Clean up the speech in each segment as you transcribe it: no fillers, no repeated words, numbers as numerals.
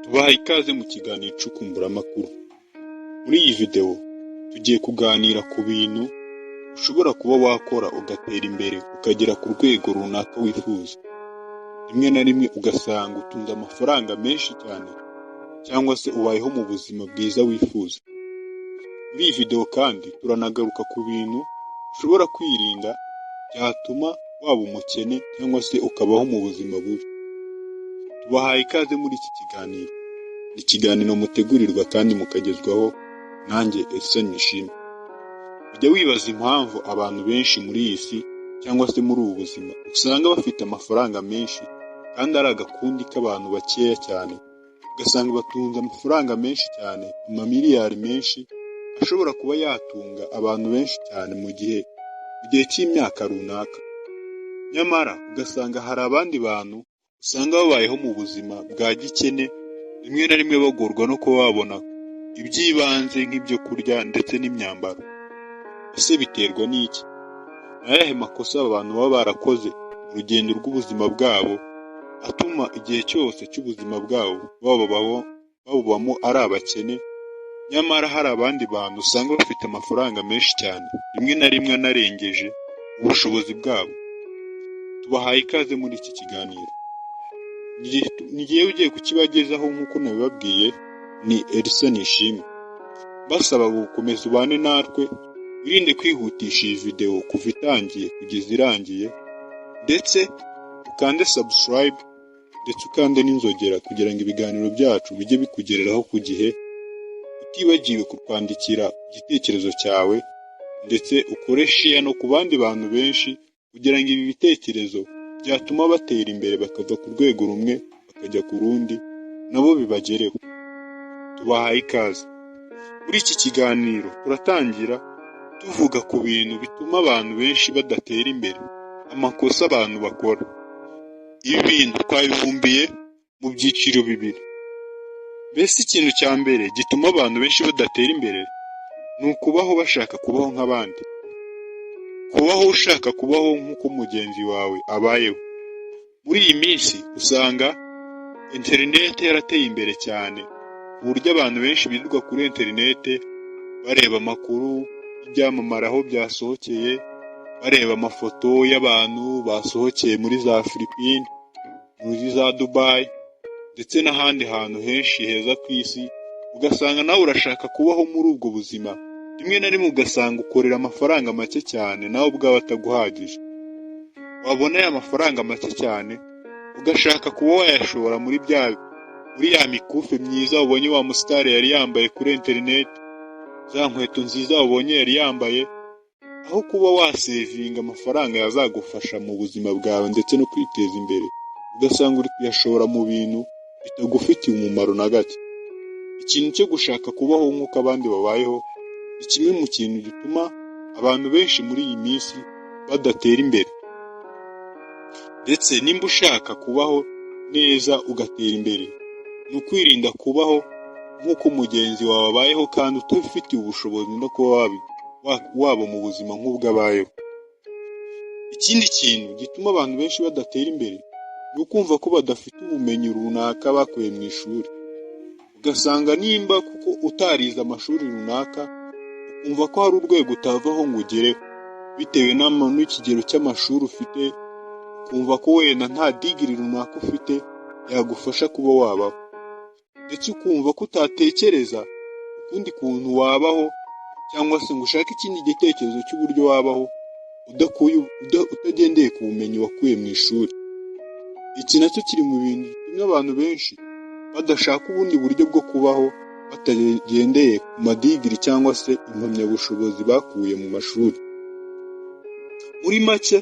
Tubaha ikaze mu kiganiro cy'ukumburamakuru. Muri iyi video tugiye kuganira ku bintu ushobora kuba wakora ugatera imbere ukagera ku rwego runaka wifuza. Rimwe na rimwe ugasanga utunze amafaranga menshi cyane cyangwa se ubayeho mu buzima bwiza wifuza. Muri iyi video kandi turanagaruka ku bintu ushobora kwirinda byatuma waba umukene cyangwa se ukabaho mu buzima bubi. Tubahaye ikaze muri iki kiganiro. Ni ikiganiro mutegurirwa kandi mukagezwaho nanjye Edson Nishimwe. Ujya wibaza impamvu abantu benshi muri iyi si cyangwa se muri ubu buzima usanga bafite amafaranga menshi kandi ari agakundi k'abantu bakeya cyane. Ugasanga batunze amafaranga menshi cyane, amamiliyari menshi ashobora kuba yatunga abantu benshi cyane mu gihe cy'imyaka runaka. Nyamara ugasanga hari abandi bantu usanga babayeho mu buzima bwa gikene, rimwe na rimwe bagorwa no kuba babona iby'ibanze nk'ibyo kurya ndetse n'imyambaro. Ese biterwa n'iki? Ni ayahe makosa abantu baba barakoze mu rugendo rw'ubuzima bwabo atuma igihe cyose cy'ubuzima bwabo babubamo ari abakene, nyamara hari abandi bantu usanga bafite amafaranga menshi cyane, rimwe na rimwe anarengeje ubushobozi bwabo. Tubahaye ikaze muri iki kiganiro. Nigiye ugiye kukibagezaho nk'uko nabibabwiye, ni Edson Nishimwe. Basaba gukomeza ubane natwe, wirinde kwihutisha iyi video kuva itangiye kugeza irangiye, ndetse ukande subscribe ndetse ukande n'inzogera kugira ngo ibiganiro byacu bijye bikugereraho ku gihe, utibagiwe kutwandikira igitekerezo cyawe ndetse ukore share no ku bandi bantu benshi kugira ngo ibi bitekerezo byatuma batera imbere bakava ku rwego rumwe bakajya ku rundi nabo bibagereho. Tubahaye ikaze. Muri iki kiganiro turatangira tuvuga ku bintu bituma abantu benshi badatera imbere, amakosa abantu bakora. Ibi bintu twabivumbiye mu byiciro bibiri. Mbese ikintu cya mbere gituma abantu benshi badatera imbere ni ukubaho bashaka kubaho nk'abandi. Kubaho ushaka kubaho nk'uko mugenzi wawe abayeho. Muri iyi minsi usanga internet yarateye imbere cyane, ku buryo abantu benshi birirwa kuri internet bareba amakuru y'ibyamamare aho byasohokeye, bareba amafoto y'abantu basohokeye muri za Philippines, muri za Dubai ndetse n'ahandi hantu henshi heza ku isi. Ugasanga nawe urashaka kubaho muri ubwo buzima, rimwe na rimwe ugasanga ukorera amafaranga make cyane nawe ubwawe ataguhagije. Wabona ya mafaranga make cyane ugashaka kuba wayashora muri ya mikufe myiza ubonye wa musitari yari yambaye kuri internet, za nkweto nziza ubonye yari yambaye, aho kuba wasevinga amafaranga yazagufasha mu buzima bwawe ndetse no kwiteza imbere, ugasanga uri kuyashora mu bintu bitagufitiye umumaro na gato. Ikintu cyo gushaka kubaho nk'uko abandi babayeho ni kimwe mu kintu gituma abantu benshi muri iyi minsi badatera imbere. Ndetse nimba ushaka kubaho neza ugatera imbere, ni ukwirinda kubaho nk'uko mugenzi wawe abayeho kandi utabifitiye ubushobozi no kuba waba mu buzima nk'ubwabayeho. Ikindi kintu gituma abantu benshi badatera imbere ni ukumva ko badafite ubumenyi runaka bakuye mu ishuri. Ugasanga nimba kuko utarize amashuri runaka, ukumva ko hari urwego utavaho ngo ugereho bitewe n'ikigero cy'amashuri ufite, ukumva ko wenda nta digiri runaka ufite yagufasha kuba wabaho, ndetse ukumva ko utatekereza ukundi kuntu wabaho cyangwa se ngo ushake ikindi gitekerezo cy'uburyo wabaho utagendeye ku bumenyi wakuye mu ishuri. Iki nacyo kiri mu bintu bitumye abantu benshi badashaka ubundi buryo bwo kubaho batagendeye ku madigiri cyangwa se impamyabushobozi bakuye mu mashuri. Muri make,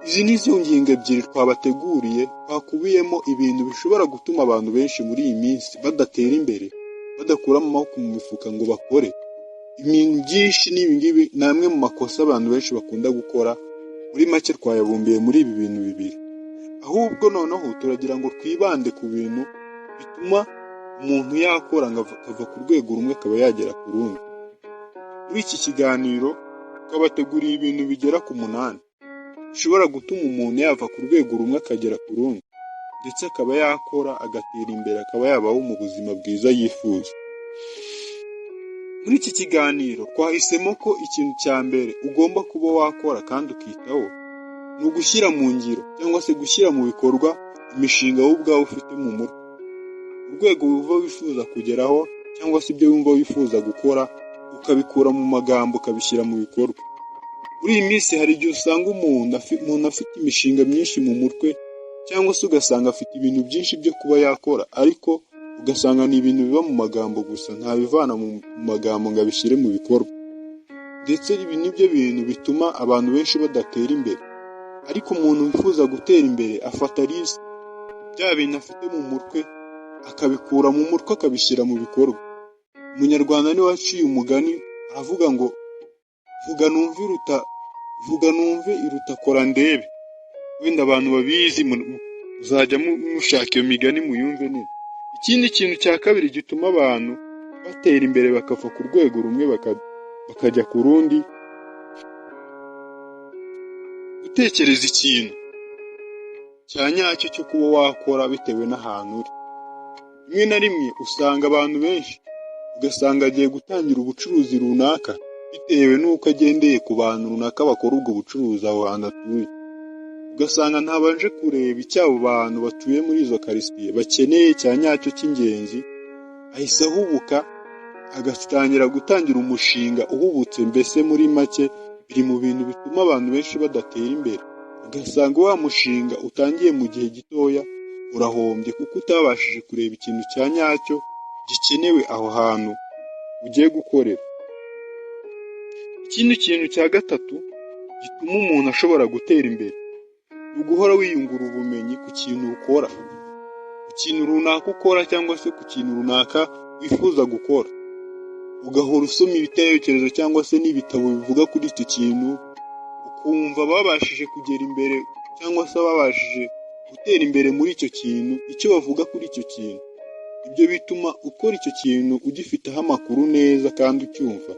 izi ni zo ngingo ebyiri twabateguriye, twakubiyemo ibintu bishobora gutuma abantu benshi muri iyi minsi badatera imbere, badakura amaboko mu mifuka ngo bakore. Ibintu byinshi n'ibingibi ni amwe mu makosa abantu benshi bakunda gukora. Muri make twayabumbiye muri ibi bintu bibiri. Ahubwo noneho turagira ngo twibande ku bintu bituma umuntu yakora ngo akava ku rwego rumwe akaba yagera ku rundi. Muri iki kiganiro twabateguriye ibintu bigera ku 8 bishobora gutuma umuntu yava ku rwego rumwe akagera ku rundi. ndetse akaba yakora agatera imbere, akaba yabaho mu buzima bwiza yifuza. Muri iki kiganiro twahisemo ko ikintu cya mbere ugomba kuba wakora kandi ukitaho ni ugushyira mu ngiro cyangwa se gushyira mu bikorwa imishinga wowe ubwawe ufite mu mutwe, urwego wumva wifuza kugeraho cyangwa se ibyo wumva wifuza gukora ukabikura mu magambo ukabishyira mu bikorwa. Muri iyi minsi hari igihe usanga umuntu afite imishinga myinshi mu mutwe cyangwa se ugasanga afite ibintu byinshi byo kuba yakora, ariko ugasanga ni ibintu biba mu magambo gusa, ntabivana mu magambo ngo abishyire mu bikorwa. Ndetse ibi nibyo bintu bituma abantu benshi badatera imbere. Ariko umuntu wifuza gutera imbere afata list bya bintu afite mu mutwe akabikura mu mutwe akabishyira mu bikorwa. Umunyarwanda niwe waciye umugani aravuga ngo vuga numve iruta kora ndebe. Wenda abantu babizi muzajya mushaka iyo migani muyumve neza. Ikindi kintu cya kabiri gituma abantu batera imbere bakava ku rwego rumwe bakajya ku rundi, gutekereza ikintu cya nyacyo cyo kuba wakora bitewe n'ahantu uri. Rimwe na rimwe usanga abantu benshi ugasanga agiye gutangira ubucuruzi runaka bitewe n'uko agendeye ku bantu runaka bakora ubwo bucuruzi aho hantu atuye. Ugasanga ntabanje kureba icyo abo bantu batuye muri izo quartier bakeneye cya nyacyo cy'ingenzi, ahise ahubuka gutangira umushinga uhubutse. Mbese muri make biri mu bintu bituma abantu benshi badatera imbere. Ugasanga wa mushinga utangiye mu gihe gitoya urahombye kuko utabashije kureba ikintu cya nyacyo gikenewe aho hantu ugiye gukorera. Ikindi kintu cya gatatu gituma umuntu ashobora gutera imbere ni uguhora wiyungura ubumenyi ku kintu ukora, ku kintu runaka ukora cyangwa se ku kintu runaka wifuza gukora. Ugahora usoma ibitekerezo cyangwa se n'ibitabo bivuga kuri icyo kintu, ukumva babashije kugera imbere cyangwa se babashije gutera imbere muri icyo kintu, icyo bavuga kuri icyo kintu. Ibyo bituma ukora icyo kintu ugifiteho amakuru neza kandi ucyumva,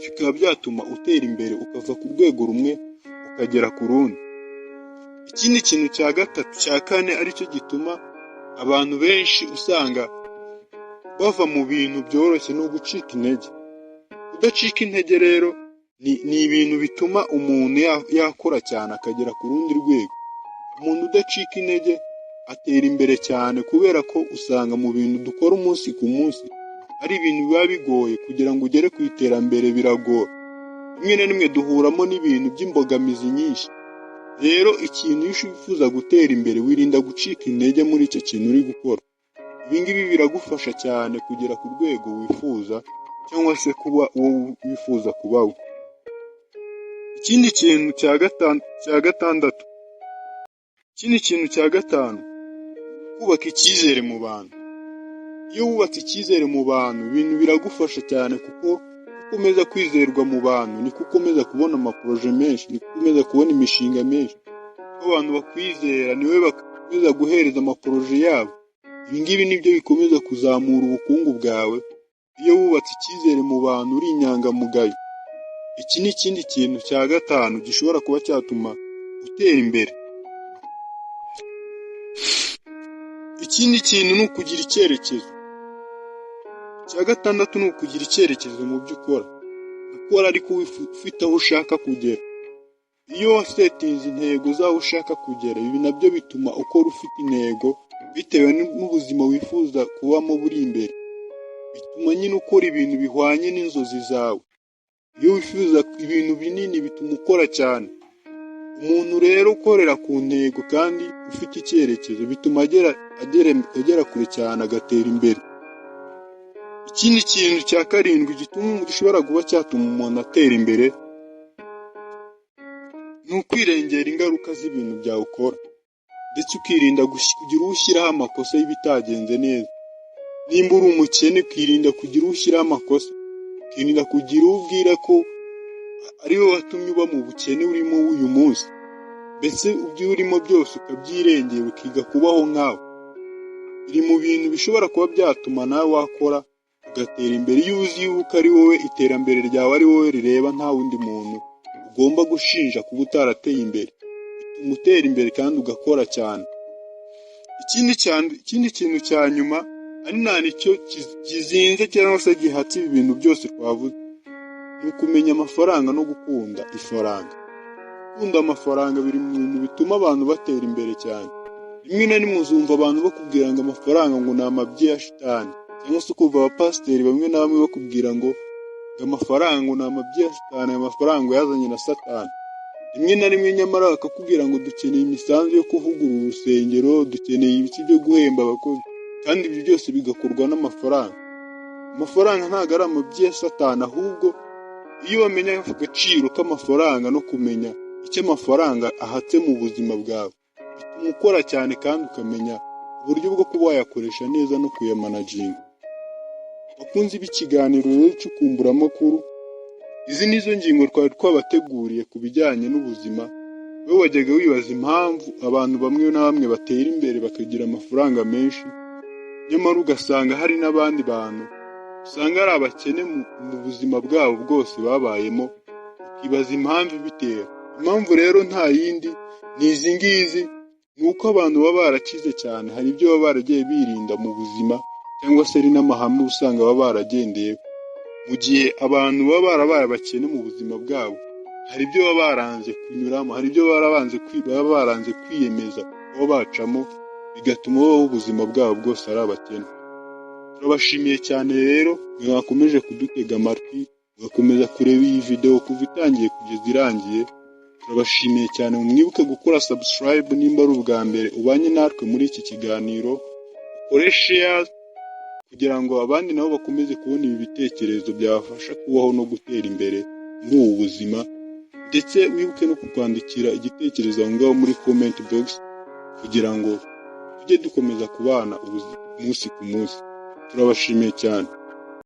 bikaba byatuma utera imbere ukava ku rwego rumwe ukagera ku rundi. Ikindi kintu cya kane aricyo gituma abantu benshi usanga bava mu bintu byoroshye no gucika intege. Kudacika intege rero ni ibintu bituma umuntu yakora cyane akagera ku rundi rwego. Umuntu udacika intege atera imbere cyane kubera ko usanga mu bintu dukora umunsi ku munsi ari ibintu biba bigoye kugira ngo ugere ku iterambere, biragora. Rimwe na rimwe duhuramo n'ibintu by'imbogamizi nyinshi. Rero ikintu iyo wifuza gutera imbere wirinda gucika intege muri icyo kintu uri gukora. Ibi ngibi biragufasha cyane kugera ku rwego wifuza cyangwa se kuba uwo wifuza kubaho. Ikindi kintu cya gatanu, kubaka icyizere mu bantu. Iyo wubatse icyizere mu bantu ibintu biragufasha cyane kuko ukomeza kwizerwa mu bantu niko ukomeza kubona amaproje menshi, niko ukomeza kubona imishinga menshi. Abantu bakwizera niwe bakomeza guhereza amaproje yabo. Ibi ngibi nibyo bikomeza kuzamura ubukungu bwawe iyo wubatse icyizere mu bantu uri inyangamugayo. Iki ni ikindi kintu cya gatanu gishobora kuba cyatuma utera imbere. Ikindi kintu ni ukugira icyerekezo. Icya gatandatu ni ukugira icyerekezo mu byo ukora. Ukora ariko ufite aho ushaka kugera. Iyo wasetinze intego zaho ushaka kugera, ibi nabyo bituma ukora ufite intego bitewe n'ubuzima wifuza kubamo buri imbere. Bituma nyine ukora ibintu bihwanye n'inzozi zawe. Iyo wifuza ibintu binini bituma ukora cyane. Umuntu rero ukorera ku ntego kandi ufite icyerekezo bituma agera kure cyane agatera imbere. Ikindi kintu cya karindwi gishobora kuba cyatuma umuntu atera imbere ni ukwirengera ingaruka z'ibintu byawe ukora, ndetse ukirinda kugira uwo ushyiraho amakosa y'ibitagenze neza. Nimba uri umukene ukirinda kugira uwo ushyiraho amakosa, ukirinda kugira uwo ubwira ko ari we watumye uba mu bukene urimo uyu munsi. Mbese ibyo urimo byose ukabyirengera ukiga kubaho nkawe. Biri mu bintu bishobora kuba byatuma nawe wakora ugatera imbere. Iyo uzi yuko ari wowe iterambere ryawe ari wowe rireba, nta wundi muntu ugomba gushinja kuba utarateye imbere, bituma utera imbere kandi ugakora cyane. ikindi kintu cya nyuma ari nta nicyo kizinze cyangwa se gihatse ibi bintu byose twavuze, ni ukumenya amafaranga no gukunda ifaranga. Gukunda amafaranga biri mu bintu bituma abantu batera imbere cyane. Rimwe na rimwe uzumva abantu bakubwira ngo amafaranga ngo ni amabyi ya shitani, cyangwa se ukumva abapasiteri bamwe na bamwe bakubwira ngo amafaranga ngo ni amabyi ya shitani, amafaranga yazanye na satani. Rimwe na rimwe nyamara bakakubwira ngo dukeneye imisanzu yo kuvugurura urusengero, dukeneye ibiki byo guhemba abakozi, kandi ibyo byose bigakorwa n'amafaranga. Amafaranga ntabwo ari amabyi ya satani, ahubwo iyo wamenya agaciro k'amafaranga no kumenya icyo amafaranga ahatse mu buzima bwawe, bituma ukora cyane kandi ukamenya uburyo bwo kuba wayakoresha neza no kuyamanaginga. Bakunzi b'ikiganiro rero cy'ukumburamakuru, izi nizo ngingo twari twabateguriye ku bijyanye n'ubuzima. Wowe wajyaga wibaza impamvu abantu bamwe na bamwe batera imbere bakagira amafaranga menshi, nyamara ugasanga hari n'abandi bantu usanga ari abakene mu buzima bwabo bwose babayemo, ukibaza impamvu ibitera. Impamvu rero nta yindi ni izi ngizi, ni uko abantu baba barakize cyane. Hari ibyo baba baragiye birinda mu buzima, cyangwa se ari n'amahame usanga baba baragendeye. Mu gihe abantu baba barabaye abakene mu buzima bwabo, hari ibyo baba baranze kunyuramo, hari ibyo baba baranze kwiyemeza kuba bacamo, bigatuma babaho ubuzima bwabo bwose ari abakene. Turabashimiye cyane rero mwakomeje kudutega amatwi, mugakomeza kureba iyi video kuva itangiye kugeza irangiye. Turabashimiye cyane, mwibuke gukora subscribe nimba ari ubwa mbere ubanye natwe muri iki kiganiro, ukore share kugira ngo abandi nabo bakomeze kubona ibi bitekerezo byabafasha kubaho no gutera imbere muri ubu buzima. Ndetse wibuke no kukwandikira igitekerezo aho ngaho muri comment box kugira ngo tujye dukomeza kubana umunsi ku munsi. Turabashimiye cyane.